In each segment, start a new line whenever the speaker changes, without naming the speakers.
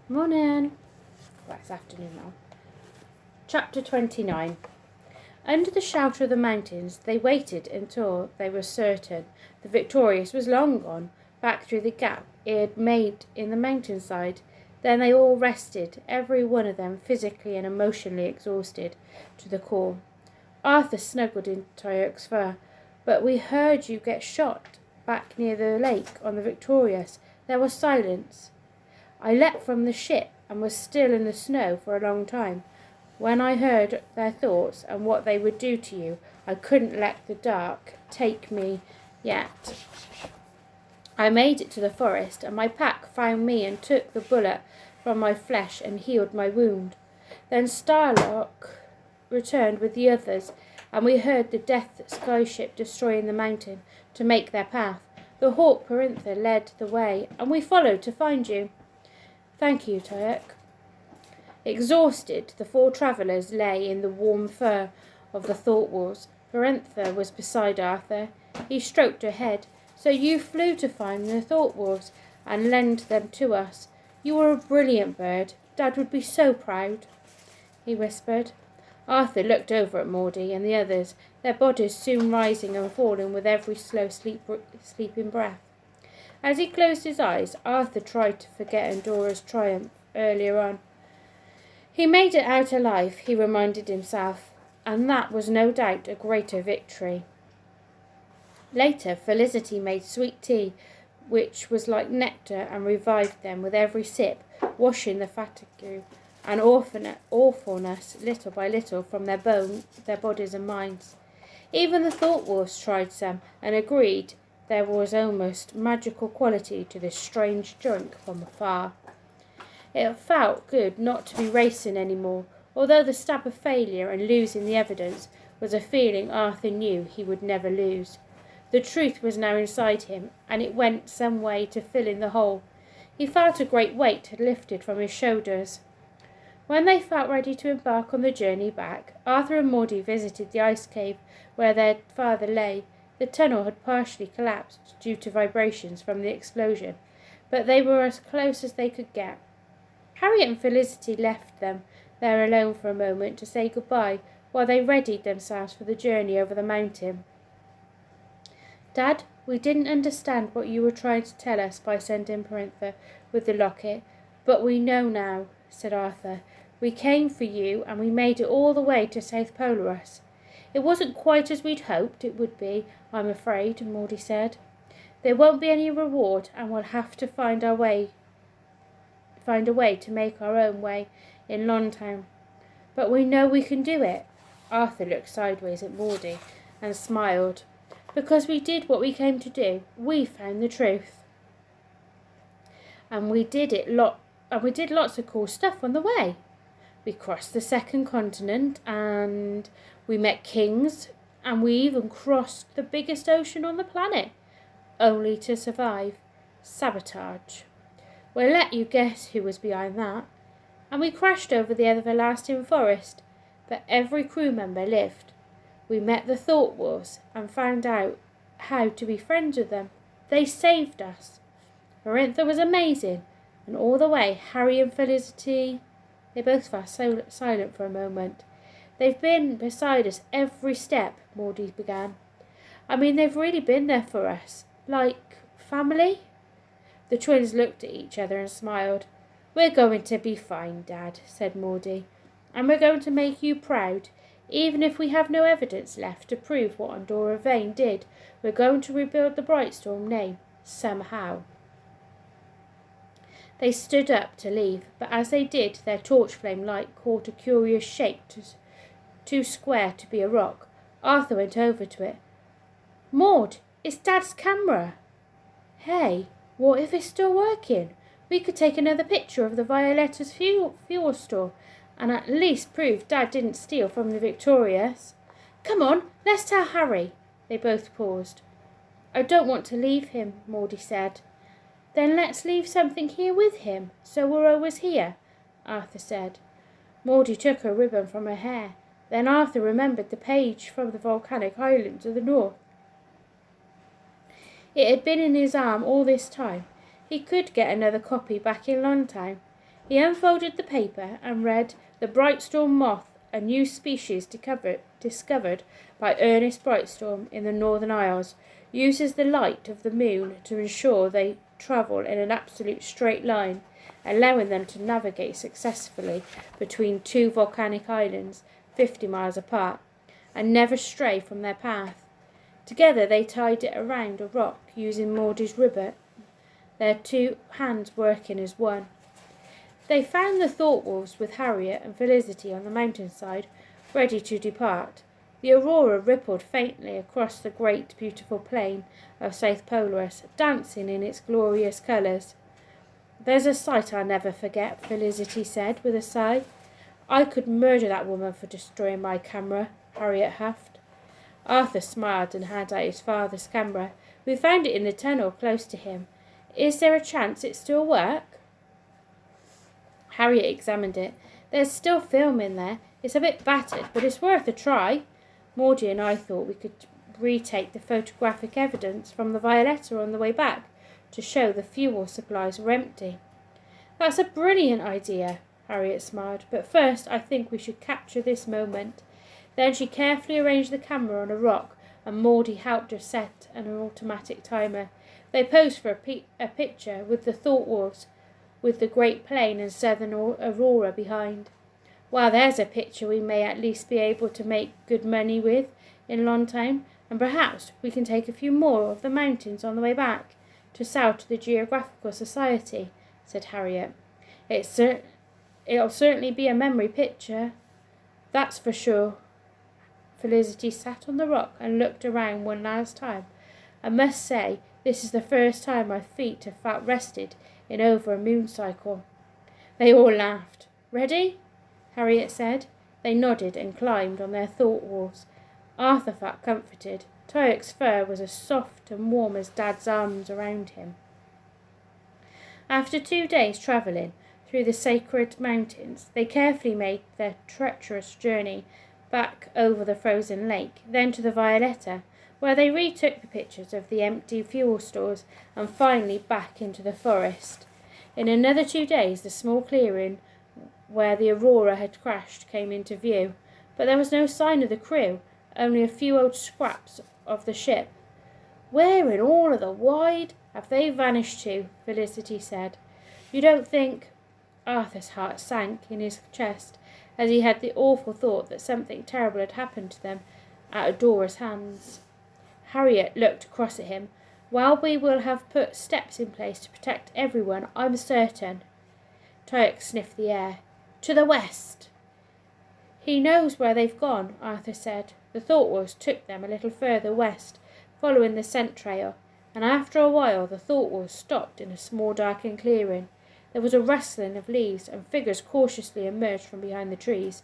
Morning. Well, it's afternoon now. Chapter 29. Under the shelter of the mountains, they waited until they were certain the Victorious was long gone, back through the gap it had made in the mountainside. Then they all rested, every one of them physically and emotionally exhausted to the core. Arthur snuggled in Tyrek's fur. "But we heard you get shot back near the lake on the Victorious." There was silence. "I leapt from the ship and was still in the snow for a long time. When I heard their thoughts and what they would do to you, I couldn't let the dark take me yet. I made it to the forest, and my pack found me and took the bullet from my flesh and healed my wound. Then Starlock returned with the others, and we heard the death skyship destroying the mountain to make their path. The hawk Perintha led the way, and we followed to find you." "Thank you, Tyrek." Exhausted, the four travellers lay in the warm fur of the thought wolves. Perintha was beside Arthur. He stroked her head. "So you flew to find the thought wolves and lend them to us. You were a brilliant bird. Dad would be so proud," he whispered. Arthur looked over at Maudie and the others, their bodies soon rising and falling with every slow sleeping breath. As he closed his eyes, Arthur tried to forget Endora's triumph earlier on. He made it out alive, he reminded himself, and that was no doubt a greater victory. Later, Felicity made sweet tea, which was like nectar and revived them with every sip, washing the fatigue and awfulness little by little from their bodies and minds. Even the thought wolves tried some and agreed there was almost magical quality to this strange drink from afar. It felt good not to be racing any more, although the stab of failure and losing the evidence was a feeling Arthur knew he would never lose. The truth was now inside him, and it went some way to filling the hole. He felt a great weight had lifted from his shoulders. When they felt ready to embark on the journey back, Arthur and Maudie visited the ice cave where their father lay. The tunnel had partially collapsed due to vibrations from the explosion, but they were as close as they could get. Harriet and Felicity left them there alone for a moment to say goodbye while they readied themselves for the journey over the mountain. "Dad, we didn't understand what you were trying to tell us by sending Perintha with the locket, but we know now," said Arthur. "We came for you and we made it all the way to South Polaris." "It wasn't quite as we'd hoped it would be, I'm afraid," Maudie said. "There won't be any reward and we'll have to find a way to make our own way in Longtown. But we know we can do it." Arthur looked sideways at Maudie and smiled. "Because we did what we came to do. We found the truth. And we did lots of cool stuff on the way. We crossed the second continent and we met kings and we even crossed the biggest ocean on the planet, only to survive sabotage. We'll let you guess who was behind that. And we crashed over the everlasting forest, but every crew member lived. We met the thought wolves and found out how to be friends with them. They saved us. Perintha was amazing, and all the way Harry and Felicity..." They both fell silent for a moment. "They've been beside us every step," Maudie began. "I mean, they've really been there for us. Like family?" The twins looked at each other and smiled. "We're going to be fine, Dad," said Maudie. "And we're going to make you proud. Even if we have no evidence left to prove what Endora Vane did, we're going to rebuild the Brightstorm name, somehow." They stood up to leave, but as they did, their torch flame light caught a curious shape too square to be a rock. Arthur went over to it. "Maud, it's Dad's camera." "Hey, what if it's still working? We could take another picture of the Violetta's fuel store and at least prove Dad didn't steal from the Victorious." "Come on, let's tell Harry." They both paused. "I don't want to leave him," Maudie said. "Then let's leave something here with him, so we're always here," Arthur said. Maudie took her ribbon from her hair. Then Arthur remembered the page from the volcanic island to the north. It had been in his arm all this time. He could get another copy back in Longtown. He unfolded the paper and read The Brightstorm moth, a new species discovered by Ernest Brightstorm in the Northern Isles, uses the light of the moon to ensure they travel in an absolute straight line, allowing them to navigate successfully between two volcanic islands 50 miles apart, and never stray from their path. Together they tied it around a rock using Maudie's ribbon, their two hands working as one. They found the Thought Wolves with Harriet and Felicity on the mountainside, ready to depart. The aurora rippled faintly across the great beautiful plain of South Polaris, dancing in its glorious colours. "There's a sight I'll never forget," Felicity said with a sigh. "I could murder that woman for destroying my camera," Harriet huffed. Arthur smiled and handed out his father's camera. "We found it in the tunnel close to him. Is there a chance it still works?" Harriet examined it. "There's still film in there. It's a bit battered, but it's worth a try. Maudie and I thought we could retake the photographic evidence from the Violetta on the way back to show the fuel supplies were empty." "That's a brilliant idea," Harriet smiled. "But first I think we should capture this moment." Then she carefully arranged the camera on a rock, and Maudie helped her set an automatic timer. They posed for a picture with the Thought Wolves, with the Great Plain and Southern Aurora behind. "Well, there's a picture we may at least be able to make good money with in Longtown, and perhaps we can take a few more of the mountains on the way back to sell to the Geographical Society," said Harriet. It'll certainly be a memory picture, that's for sure." Felicity sat on the rock and looked around one last time. "I must say, this is the first time my feet have felt rested in over a moon cycle." They all laughed. "Ready?" Harriet said. They nodded and climbed on their Thought Wolves. Arthur felt comforted. Tyrek's fur was as soft and warm as Dad's arms around him. After 2 days travelling through the sacred mountains, they carefully made their treacherous journey back over the frozen lake, then to the Violetta, where they retook the pictures of the empty fuel stores, and finally back into the forest. In another 2 days, the small clearing where the Aurora had crashed came into view, but there was no sign of the crew, only a few old scraps of the ship. "Where in all of the wide have they vanished to?" Felicity said. "You don't think—" Arthur's heart sank in his chest as he had the awful thought that something terrible had happened to them at Adora's hands. Harriet looked across at him. "Well, we will have put steps in place to protect everyone, I'm certain." Tyke sniffed the air. "To the west." "He knows where they've gone," Arthur said. The Thought Wolves took them a little further west, following the scent trail, and after a while the Thought Wolves stopped in a small darkened clearing. There was a rustling of leaves, and figures cautiously emerged from behind the trees.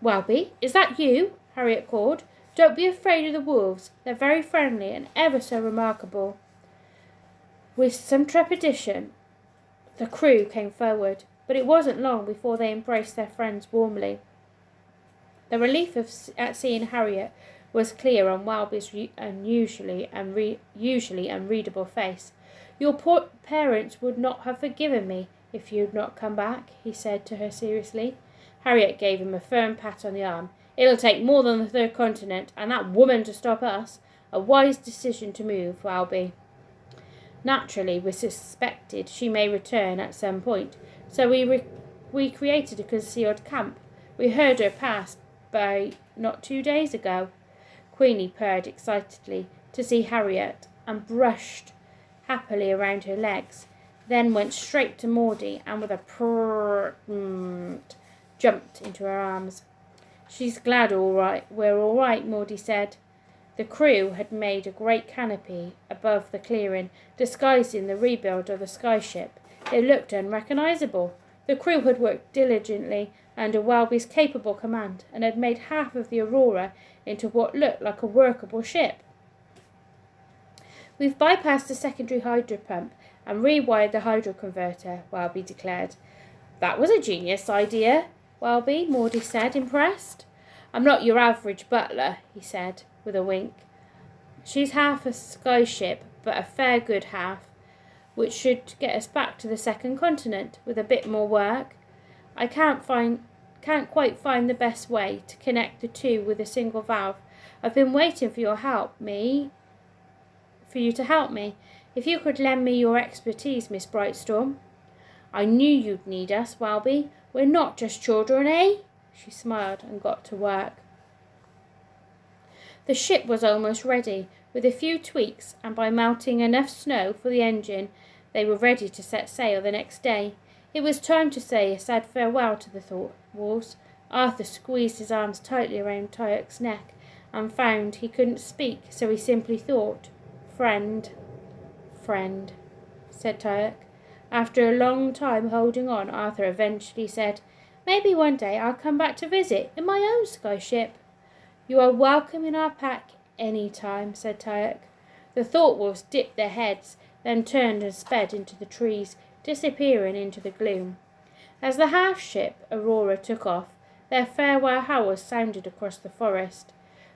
"Welby, is that you?" Harriet called. "Don't be afraid of the wolves. They're very friendly and ever so remarkable." With some trepidation, the crew came forward, but it wasn't long before they embraced their friends warmly. The relief at seeing Harriet was clear on Welby's usually unreadable face. "Your poor parents would not have forgiven me if you'd not come back," he said to her seriously. Harriet gave him a firm pat on the arm. "It'll take more than the third continent and that woman to stop us. A wise decision to move, Welby. Naturally, we suspected she may return at some point, so we created a concealed camp. We heard her pass by not 2 days ago." Queenie purred excitedly to see Harriet and brushed happily around her legs, then went straight to Maudie and with a purr jumped into her arms. "She's glad we're all right," Maudie said. The crew had made a great canopy above the clearing, disguising the rebuild of the skyship. It looked unrecognisable. The crew had worked diligently under Welby's capable command and had made half of the Aurora into what looked like a workable ship. "We've bypassed the secondary hydro pump and rewired the hydro converter," Welby declared. "That was a genius idea, Welby," Maudie said, impressed. "I'm not your average butler," he said, with a wink. "She's half a skyship, but a fair good half. which should get us back to the second continent with a bit more work. I can't quite find the best way to connect the two with a single valve. I've been waiting for you to help me. If you could lend me your expertise, Miss Brightstorm." "I knew you'd need us, Welby. We're not just children, eh?" She smiled and got to work. The ship was almost ready. With a few tweaks, and by melting enough snow for the engine, they were ready to set sail the next day. It was time to say a sad farewell to the Thorwalls. Arthur squeezed his arms tightly around Tyrek's neck and found he couldn't speak, so he simply thought. "Friend, friend," said Tyrek. After a long time holding on, Arthur eventually said, "Maybe one day I'll come back to visit in my own skyship." "You are welcome in our pack any time," said Tyrek. The Thorwalls dipped their heads, then turned and sped into the trees, disappearing into the gloom. As the half-ship Aurora took off, their farewell howls sounded across the forest.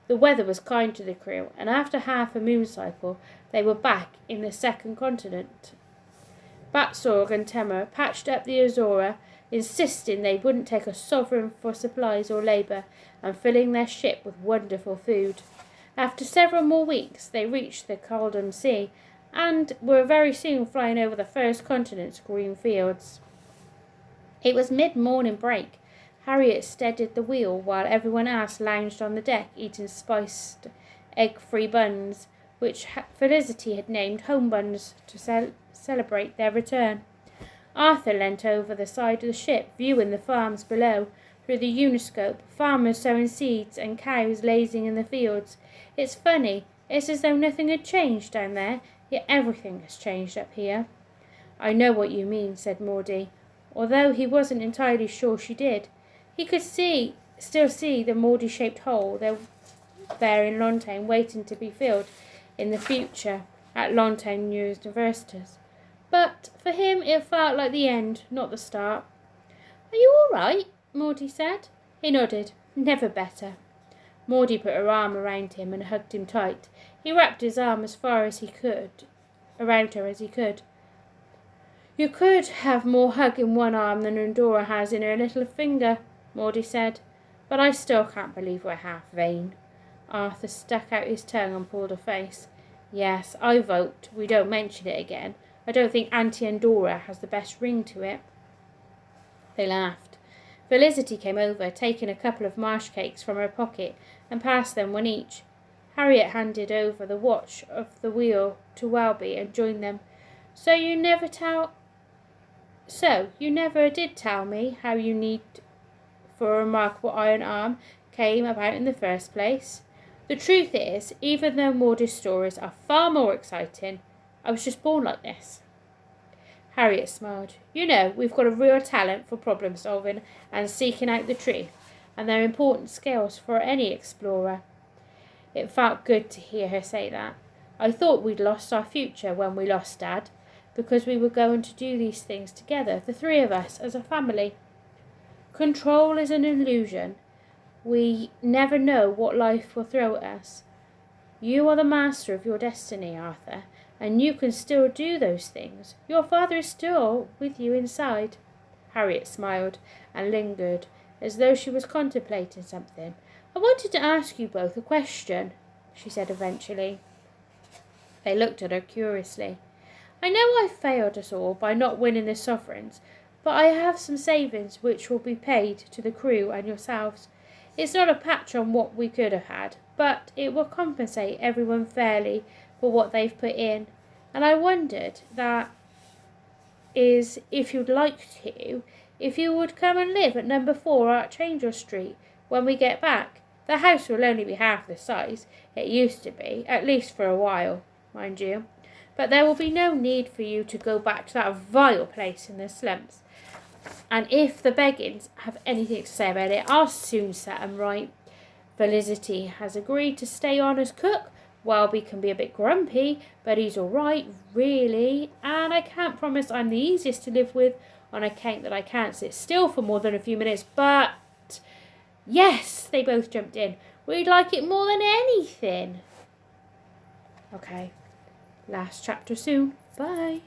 The weather was kind to the crew, and after half a moon cycle, they were back in the second continent. Batsorg and Temmer patched up the Azora, insisting they wouldn't take a sovereign for supplies or labour, and filling their ship with wonderful food. After several more weeks, they reached the Caldum Sea, and were very soon flying over the first continent's green fields. It was mid-morning break. Harriet steadied the wheel while everyone else lounged on the deck eating spiced egg-free buns, which Felicity had named home buns to celebrate their return. Arthur leant over the side of the ship, viewing the farms below. Through the uniscope, farmers sowing seeds and cows lazing in the fields. "It's funny, it's as though nothing had changed down there, yet everything has changed up here." "I know what you mean," said Maudie, although he wasn't entirely sure she did. He could still see the Maudie-shaped hole there in Lontaine waiting to be filled in the future at Lontaine University. But for him it felt like the end, not the start. "Are you all right?" Maudie said. He nodded. "Never better." Maudie put her arm around him and hugged him tight. He wrapped his arm as far as he could around her as he could. "You could have more hug in one arm than Eudora has in her little finger," Maudie said. "But I still can't believe we're half vain." Arthur stuck out his tongue and pulled a face. "Yes, I vote we don't mention it again. I don't think Auntie Eudora has the best ring to it." They laughed. Felicity came over, taking a couple of marsh cakes from her pocket, and passed them one each. Harriet handed over the watch of the wheel to Welby and joined them. So you never did tell me how you need for a remarkable iron arm came about in the first place." "The truth is, even though Maudie's stories are far more exciting, I was just born like this." Harriet smiled. "You know, we've got a real talent for problem solving and seeking out the truth, and they're important skills for any explorer." It felt good to hear her say that. "I thought we'd lost our future when we lost Dad, because we were going to do these things together, the three of us, as a family. Control is an illusion. We never know what life will throw at us. You are the master of your destiny, Arthur, and you can still do those things. Your father is still with you inside." Harriet smiled and lingered, as though she was contemplating something. "I wanted to ask you both a question," she said eventually. They looked at her curiously. "I know I failed us all by not winning the sovereigns, but I have some savings which will be paid to the crew and yourselves. It's not a patch on what we could have had, but it will compensate everyone fairly for what they've put in. And I wondered, that is, if you'd like to, if you would come and live at number 4 Archangel Street when we get back. The house will only be half the size it used to be, at least for a while, mind you. But there will be no need for you to go back to that vile place in the slums. And if the Beggins have anything to say about it, I'll soon set 'em right. Felicity has agreed to stay on as cook. Welby can be a bit grumpy, but he's all right, really. And I can't promise I'm the easiest to live with on account that I can't sit still for more than a few minutes. But yes, they both jumped in. We'd like it more than anything." Okay, last chapter soon. Bye.